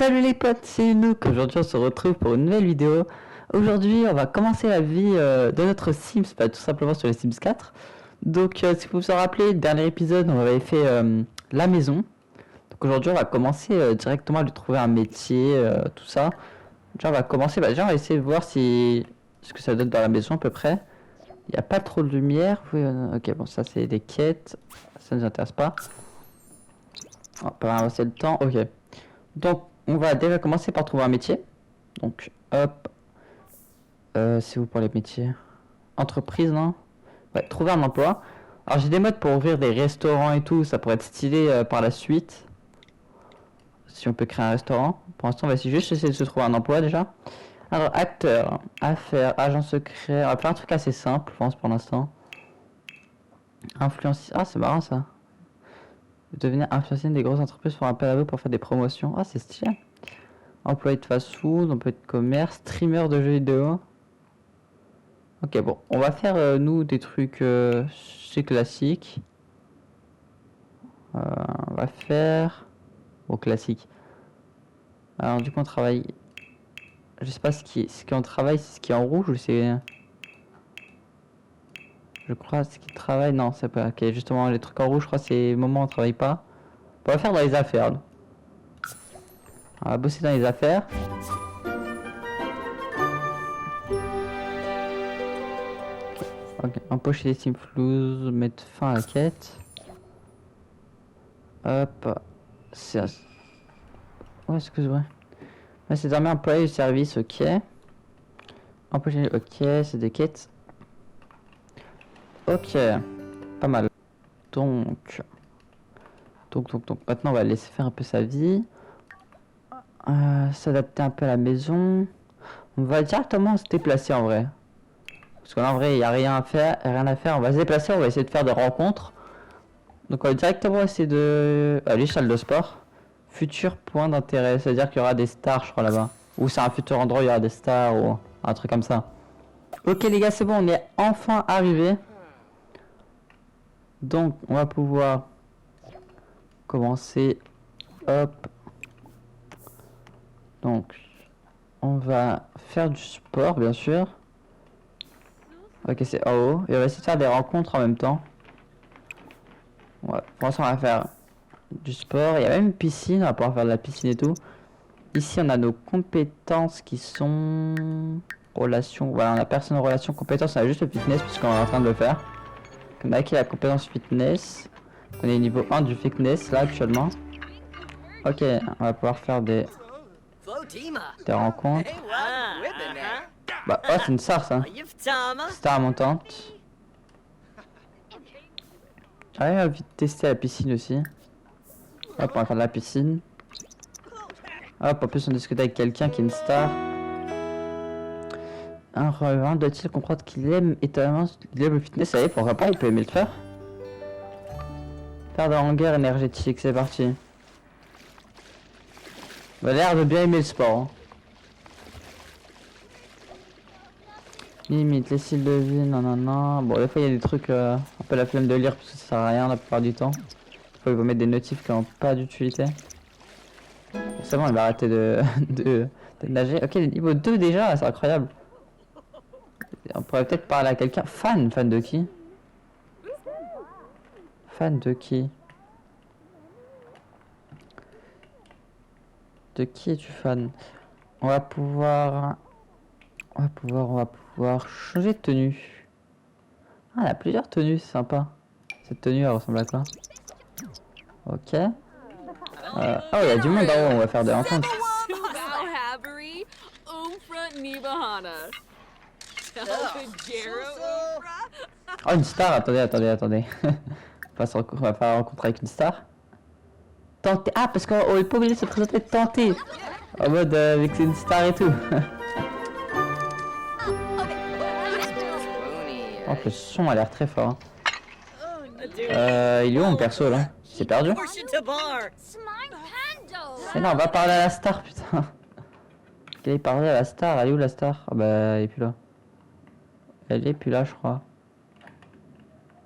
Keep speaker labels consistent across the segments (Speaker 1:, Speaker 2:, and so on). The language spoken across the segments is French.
Speaker 1: Salut les potes, c'est Nook. Aujourd'hui on se retrouve pour une nouvelle vidéo. Aujourd'hui on va commencer la vie de notre Sims, tout simplement sur les Sims 4. Donc si vous vous en rappelez, le dernier épisode on avait fait la maison. Donc aujourd'hui on va commencer directement à lui trouver un métier, tout ça. Déjà on va commencer, déjà on va essayer de voir si ce que ça donne dans la maison à peu près. Il n'y a pas trop de lumière. Oui, ok, bon ça c'est des quêtes, ça ne nous intéresse pas. On va pas avancer le temps, ok. Donc, on va déjà commencer par trouver un métier. Donc, hop. C'est où pour les métiers? Entreprise, non? Ouais, trouver un emploi. Alors, j'ai des modes pour ouvrir des restaurants et tout. Ça pourrait être stylé par la suite. Si on peut créer un restaurant. Pour l'instant, on va juste essayer de se trouver un emploi déjà. Alors, acteur, affaires, agent secret. On va faire un truc assez simple, je pense, pour l'instant. Influenceur. Ah, c'est marrant ça. Devenir influenceur des grosses entreprises pour un appel à vous pour faire des promotions. Ah, c'est stylé. Employé de fast-food, employé de commerce, streamer de jeux vidéo. Ok, bon, on va faire nous des trucs chez classique. On va faire bon classique. Alors du coup on travaille. Je sais pas ce qu'on travaille, c'est ce qui est en rouge ou c'est. Je crois ce qui travaille, non c'est pas. Ok, justement les trucs en rouge, je crois c'est le moment où on travaille pas. On va faire dans les affaires. Là. On va bosser dans les affaires. Ok, empocher les simflouz, mettre fin à la quête. Hop. C'est... Ouais, excuse-moi. Là, c'est désormais employé du service, ok. Empocher, ok, c'est des quêtes. Ok, pas mal. Donc, maintenant, on va laisser faire un peu sa vie. S'adapter un peu à la maison. On va directement se déplacer en vrai. Parce qu'en vrai, il n'y a rien à faire, On va se déplacer, on va essayer de faire des rencontres. Donc, on va directement essayer de... Allez, salle de sport. Futur point d'intérêt, c'est-à-dire qu'il y aura des stars, je crois, là-bas. Ou c'est un futur endroit où il y aura des stars ou un truc comme ça. Ok les gars, c'est bon, on est enfin arrivé. Donc, on va pouvoir commencer. Hop. Donc, on va faire du sport, bien sûr. Ok, c'est en haut. Et on va essayer de faire des rencontres en même temps. Ouais, pour l'instant, on va faire du sport. Il y a même une piscine, on va pouvoir faire de la piscine et tout. Ici, on a nos compétences qui sont... Relations. Voilà, on a personne en relation compétences, on a juste le fitness puisqu'on est en train de le faire. On a acquis la compétence fitness. On est niveau 1 du fitness là actuellement. Ok, on va pouvoir faire des rencontres. Bah, oh, c'est une star ça. Star montante. J'avais envie de tester la piscine aussi. Hop, on va faire de la piscine. Hop, en plus on discute avec quelqu'un qui est une star. Un revendeur doit-il comprendre qu'il aime étonnamment le fitness? Ça y est, pourquoi pas, il peut aimer le faire. Faire de la longueur énergétique, c'est parti. Il a l'air de bien aimer le sport. Hein. Limite, les styles de vie, non. Bon, des fois, il y a des trucs, un peu la flemme de lire parce que ça sert à rien la plupart du temps. Des fois, il faut mettre des notifs qui n'ont pas d'utilité. C'est bon, il va arrêter de nager. Ok, niveau 2 déjà, c'est incroyable. On pourrait peut-être parler à quelqu'un. Fan de qui? Fan de qui? De qui es-tu fan? On va pouvoir changer de tenue. Ah, il y a plusieurs tenues, c'est sympa. Cette tenue, elle ressemble à quoi? Ok. Oh, il y a du monde en haut, on va faire des rencontres. Oh, une star, attendez. On va faire rencontre avec une star. Tenter. Ah, parce qu'on est pas obligé de se présenter tenter. En mode avec une star et tout. Oh, le son a l'air très fort. Il est où mon perso là? C'est perdu? Mais non, on va parler à la star, putain. Il est parlé à la star, elle est où la star? Ah bah, elle est plus là. Elle est plus là, je crois.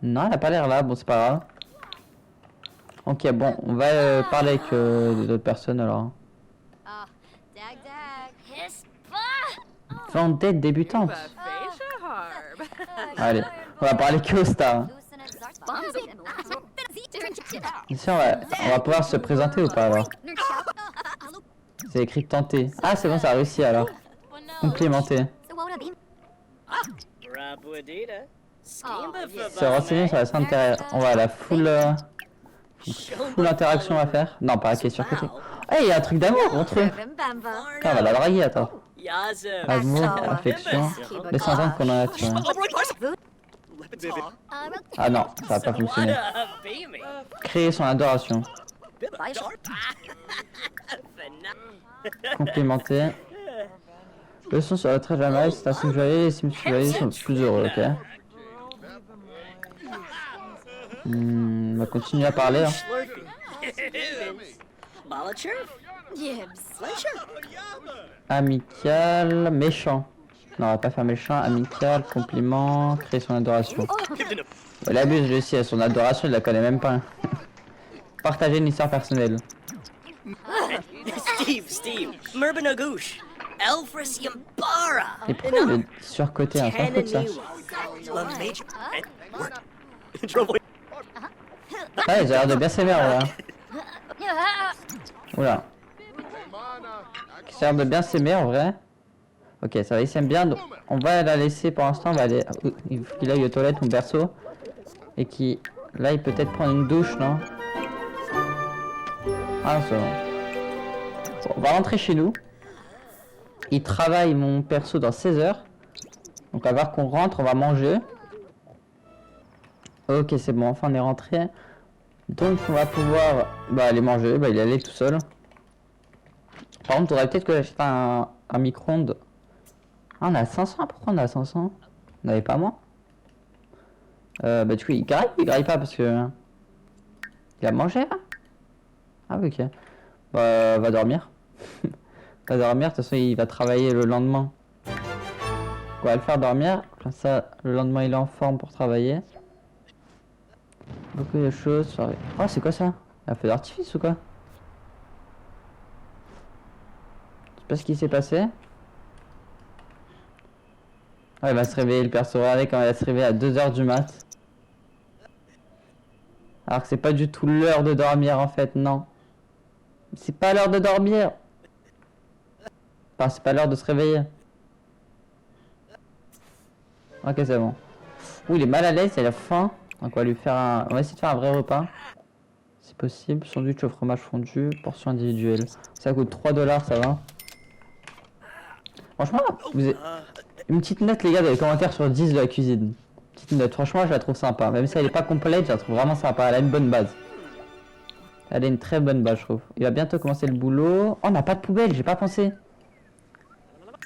Speaker 1: Non, elle a pas l'air là, bon, c'est pas grave. Ok, bon, on va parler avec d'autres personnes alors. Vendette débutante. Allez, on va parler que aux stars. Ici, on va pouvoir se présenter ou pas alors? C'est écrit tenter. Ah, c'est bon, ça a réussi alors. Complimenter. Se renseigner sur la scène intérieure. On va à la full interaction à faire. Non, pas qui est sur côté. Ah, il y a un truc d'amour entre eux. Putain, on va la draguer, attends. Amour, affection. Laisse entendre qu'on en a tué. Ah non, ça va pas fonctionner. Créer son adoration. Complimenter. Leçon sur le trait de la maille, c'est ainsi que joyeux, les sims joyeux sont plus heureux, ok. On va continuer à parler. Hein. Amical, méchant. Non, on va pas faire méchant, amical, compliment, créer son adoration. Elle abuse lui aussi, à son adoration, il la connaît même pas. Partager une histoire personnelle.
Speaker 2: Steve, Merbanagouche, Elfrisium Bara.
Speaker 1: Et pourquoi il veut surcoter un sans faute ça? Ouais, il a l'air de bien s'aimer là. Oula. Il a l'air de bien s'aimer en vrai. Ok, ça va, il s'aime bien. Donc on va la laisser pour l'instant. On va aller. Il faut qu'il aille aux toilettes, mon berceau. Et qui. Là, il peut peut-être prendre une douche, non? Ah, c'est bon. Bon, on va rentrer chez nous. Il travaille mon perso dans 16 heures. Donc, à voir qu'on rentre, on va manger. Ok, c'est bon, enfin on est rentré. Donc, on va pouvoir aller manger. Il est allé tout seul. Par contre, faudrait peut-être que j'achète un micro-ondes. Ah, on a 500. Pourquoi on a 500? On n'avait pas moins. Du coup, il graille ou il graille pas parce que. Il a mangé là? Ah, oui, ok. Va dormir. Va dormir, de toute façon, il va travailler le lendemain. On va le faire dormir. Comme ça, le lendemain, il est en forme pour travailler. Beaucoup de choses. Oh, c'est quoi ça? Un feu d'artifice ou quoi? Je sais pas ce qui s'est passé. Ouais, il va se réveiller le perso. Regardez quand il va se réveiller à 2 h du mat. Alors que c'est pas du tout l'heure de dormir en fait, non. C'est pas l'heure de dormir. Enfin, c'est pas l'heure de se réveiller. Ok, c'est bon. Ouh, il est mal à l'aise, il a faim. Donc on va lui faire un. On va essayer de faire un vrai repas. C'est possible. Sandwich au fromage fondu, portion individuelle. Ça coûte 3 $, ça va. Franchement, vous avez... une petite note les gars dans les commentaires sur 10 de la cuisine. Petite note, franchement je la trouve sympa. Même si elle est pas complète, je la trouve vraiment sympa. Elle a une bonne base. Elle a une très bonne base je trouve. Il va bientôt commencer le boulot. Oh, on n'a pas de poubelle, j'ai pas pensé.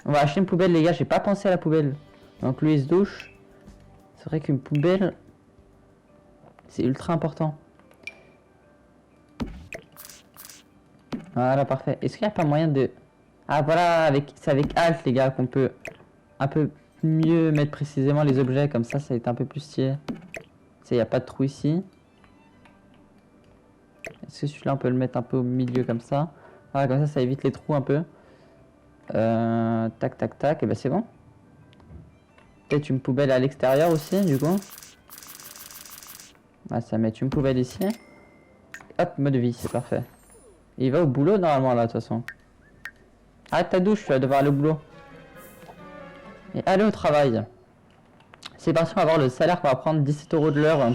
Speaker 1: On va acheter une poubelle les gars, j'ai pas pensé à la poubelle. Donc lui il se douche. C'est vrai qu'une poubelle, c'est ultra important. Voilà, parfait. Est-ce qu'il n'y a pas moyen de... Ah voilà, c'est avec Alt les gars qu'on peut un peu mieux mettre précisément les objets. Comme ça va être un peu plus stylé. Tu sais, il n'y a pas de trou ici. Est-ce que celui-là on peut le mettre un peu au milieu comme ça? Voilà, comme ça évite les trous un peu. Tac, tac, tac. Et ben c'est bon. Peut-être une poubelle à l'extérieur aussi, du coup. Ah, ça va mettre une poubelle ici. Hop, mode vie, c'est parfait. Et il va au boulot normalement là, de toute façon. Arrête ta douche, tu vas devoir aller au boulot. Et allez au travail. C'est parti, on va voir le salaire qu'on va prendre, 17 € de l'heure. On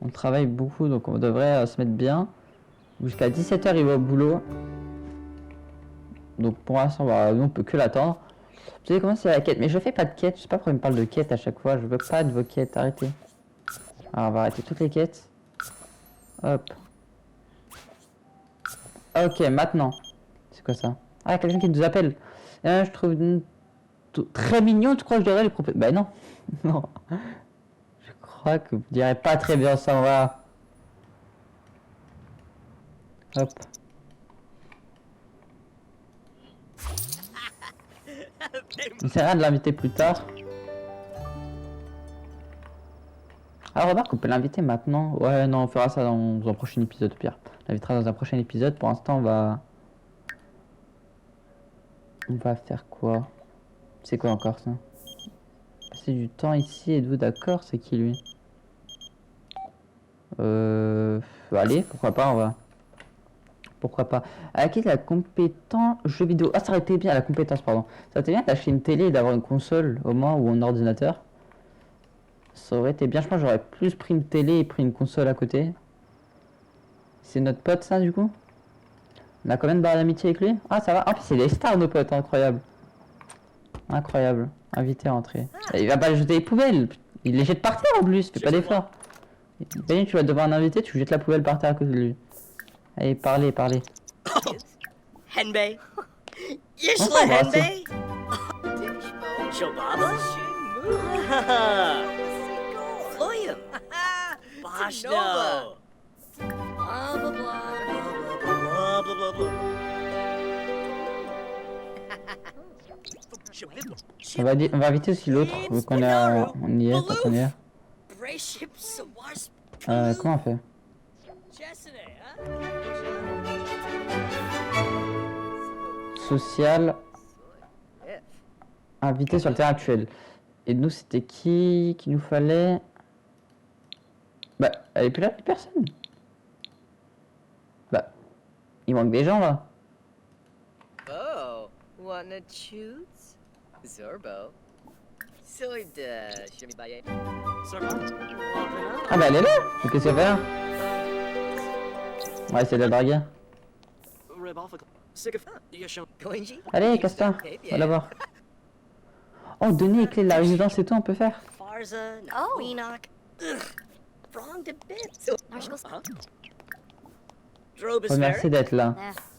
Speaker 1: travaille beaucoup, donc on devrait se mettre bien. Jusqu'à 17 h, il va au boulot. Donc pour l'instant, nous on peut que l'attendre. Vous savez comment c'est la quête? Mais je fais pas de quête, je sais pas pourquoi il me parle de quête à chaque fois. Je veux pas de vos quêtes, arrêtez. Alors on va arrêter toutes les quêtes. Hop. Ok, maintenant. C'est quoi ça? Ah, quelqu'un qui nous appelle. Je trouve très mignon, tu crois que je devrais les proposer? Bah non. Non. Je crois que vous direz pas très bien ça, on va. Hop. On essaiera de l'inviter plus tard. Ah, remarque, on peut l'inviter maintenant. Ouais, non, on fera ça dans un prochain épisode, Pierre. On l'invitera dans un prochain épisode. Pour l'instant, on va On va faire quoi? C'est quoi encore ça? Passer du temps ici, êtes-vous d'accord? C'est qui lui? Allez, pourquoi pas, on va. Pourquoi pas. Acquérir la compétence jeu vidéo. Ah, ça aurait été bien, la compétence, pardon. Ça aurait été bien d'acheter une télé et d'avoir une console au moins ou un ordinateur. Ça aurait été bien, je pense que j'aurais plus pris une télé et pris une console à côté. C'est notre pote ça du coup? On a combien de barres d'amitié avec lui? Ah ça va, ah puis c'est des stars nos potes, incroyable. Incroyable, invité à entrer. Et il va pas jeter les poubelles, il les jette par terre en plus, fais pas d'effort. Imagine tu vas devant un invité, tu jettes la poubelle par terre à côté de lui. Allez, parlez, parlez.
Speaker 2: Henbei.
Speaker 1: On
Speaker 2: Yishla
Speaker 1: s'embrasse.
Speaker 2: Henbei. Shobaba. Floyum. Bashno. Blah blah blah blah blah blah blah.
Speaker 1: On va inviter aussi l'autre, vu qu'on on y est, quand on y est. Comment on fait? Social. Invité sur le terrain actuel. Et nous, c'était qui qu'il nous fallait? Bah, elle est plus là, plus personne. Bah, il manque des gens là.
Speaker 3: Oh, wanna choose? Zorbo. Soida, Shimibaye.
Speaker 1: Ah bah elle est là. Mais qu'est-ce qu'elle fait là? On va essayer de la draguer.
Speaker 3: Koinji?
Speaker 1: Allez, casse-toi. Va la voir. Oh, donner les clés de la résidence et tout, on peut faire.
Speaker 2: Farza,
Speaker 4: Oh.
Speaker 2: Weenok. Wrong to bits.
Speaker 1: Remercie d'être là.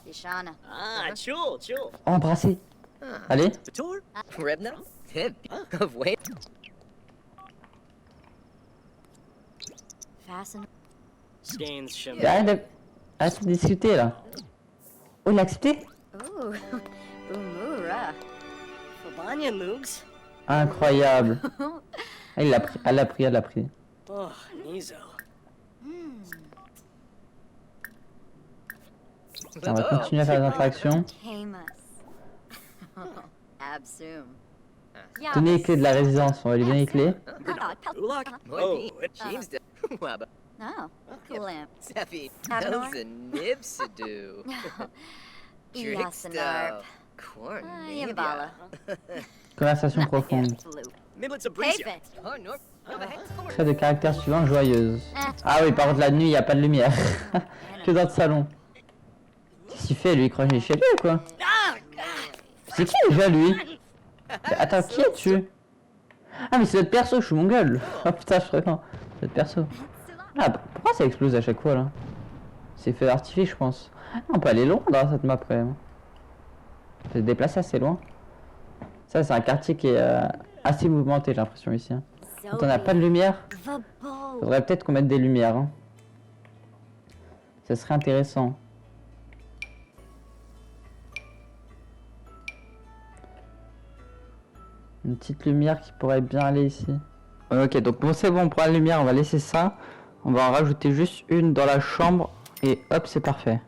Speaker 4: Eh, Ishana.
Speaker 2: Ah, chul, chul.
Speaker 1: Oh, embrasser. Allez.
Speaker 2: Tour?
Speaker 3: Rebna? Him? Of Wayne?
Speaker 4: Fasten.
Speaker 2: Stains shim.
Speaker 1: Arrête de discuter là. Oh, il a accepté?
Speaker 4: Ooh, Umura.
Speaker 2: Fabanya Moogs.
Speaker 1: Incroyable. Ah, il l'a pris, elle l'a pris, elle l'a pris.
Speaker 2: Oh, Nizo.
Speaker 1: On va continuer à faire des interactions.
Speaker 4: Camus. Absum.
Speaker 1: Donner les clés de la résidence, on va lui donner les clés.
Speaker 2: Ulak.
Speaker 3: Moi,
Speaker 2: Oh,
Speaker 3: James de Wabba.
Speaker 4: Oh, Kulam.
Speaker 3: Safi.
Speaker 4: Avenor?
Speaker 3: Those a nibsidoo.
Speaker 4: Yasanarp.
Speaker 3: Corn.
Speaker 4: Yambala.
Speaker 1: Conversation profonde.
Speaker 2: Miblets of Breesia.
Speaker 4: Pavement.
Speaker 3: Oh, no.
Speaker 1: Trait de caractère suivant, joyeuse. Ah oui, par contre la nuit, il n'y a pas de lumière. Que dans le salon. Qu'est-ce qu'il fait lui, il croit qu'il est chez lui ou quoi? C'est qui déjà lui? Mais attends, qui es-tu? Ah mais c'est notre perso, je suis mon gueule. Oh putain, je reviens. C'est notre perso. Ah, pourquoi ça explose à chaque fois là? C'est fait d'artifice je pense. Ah, on peut aller loin dans cette map quand même. On peut se déplacer assez loin. Ça c'est un quartier qui est assez mouvementé j'ai l'impression ici. Hein. Quand on n'a pas de lumière, faudrait peut-être qu'on mette des lumières. Hein. Ça serait intéressant. Une petite lumière qui pourrait bien aller ici. Ok, donc bon c'est bon, on prend la lumière, on va laisser ça. On va en rajouter juste une dans la chambre et hop, c'est parfait.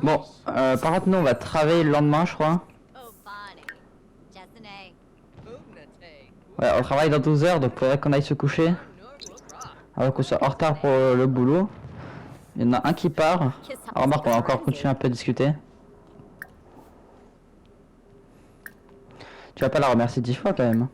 Speaker 1: Bon, par contre nous on va travailler le lendemain je crois. Ouais, on travaille dans 12 heures, donc faudrait qu'on aille se coucher. Alors qu'on soit en retard pour le boulot. Il y en a un qui part. Alors, remarque, on va encore continuer un peu à discuter. Tu vas pas la remercier 10 fois quand même.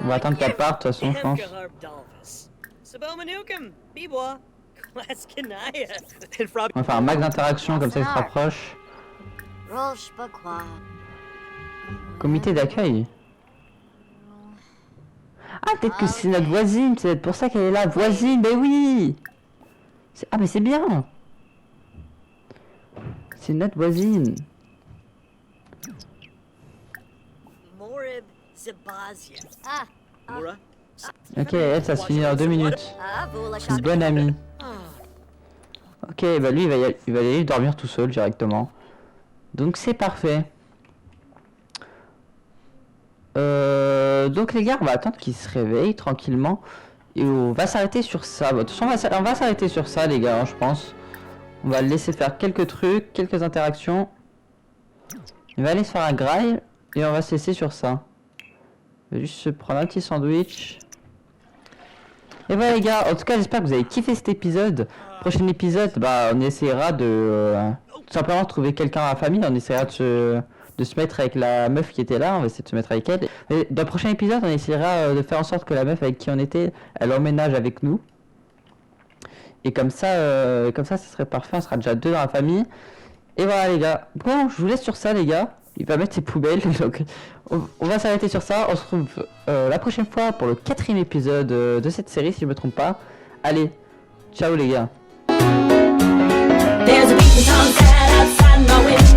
Speaker 1: On va attendre qu'elle parte de toute façon, je pense. On va faire un max d'interaction comme ça il se rapproche. Comité d'accueil. Ah peut-être que c'est notre voisine, c'est peut-être pour ça qu'elle est là. Voisine, mais oui. Ah mais c'est bien. C'est notre voisine.
Speaker 2: Morib Zabazia.
Speaker 4: Ah,
Speaker 2: Mura.
Speaker 1: Ok, elle ça se finit dans 2 minutes. Une bonne amie. Ok, bah lui il va aller dormir tout seul directement. Donc c'est parfait. Donc les gars, on va attendre qu'il se réveille tranquillement. Et on va s'arrêter sur ça. De toute façon, on va s'arrêter sur ça, les gars, hein, je pense. On va le laisser faire quelques trucs, quelques interactions. Il va aller se faire un grail et on va se laisser sur ça. On va juste se prendre un petit sandwich. Et voilà les gars, en tout cas j'espère que vous avez kiffé cet épisode. Prochain épisode, bah on essaiera de tout simplement trouver quelqu'un à la famille. On essaiera de se mettre avec la meuf qui était là, on va essayer de se mettre avec elle. Et dans le prochain épisode, on essaiera de faire en sorte que la meuf avec qui on était, elle emménage avec nous. Et comme ça, ça serait parfait, on sera déjà 2 dans la famille. Et voilà les gars, bon je vous laisse sur ça les gars. Il va mettre ses poubelles, donc on va s'arrêter sur ça. On se retrouve la prochaine fois pour le 4e épisode de cette série si je me trompe pas. Allez, ciao les gars.
Speaker 5: There's a beating sunset outside my window.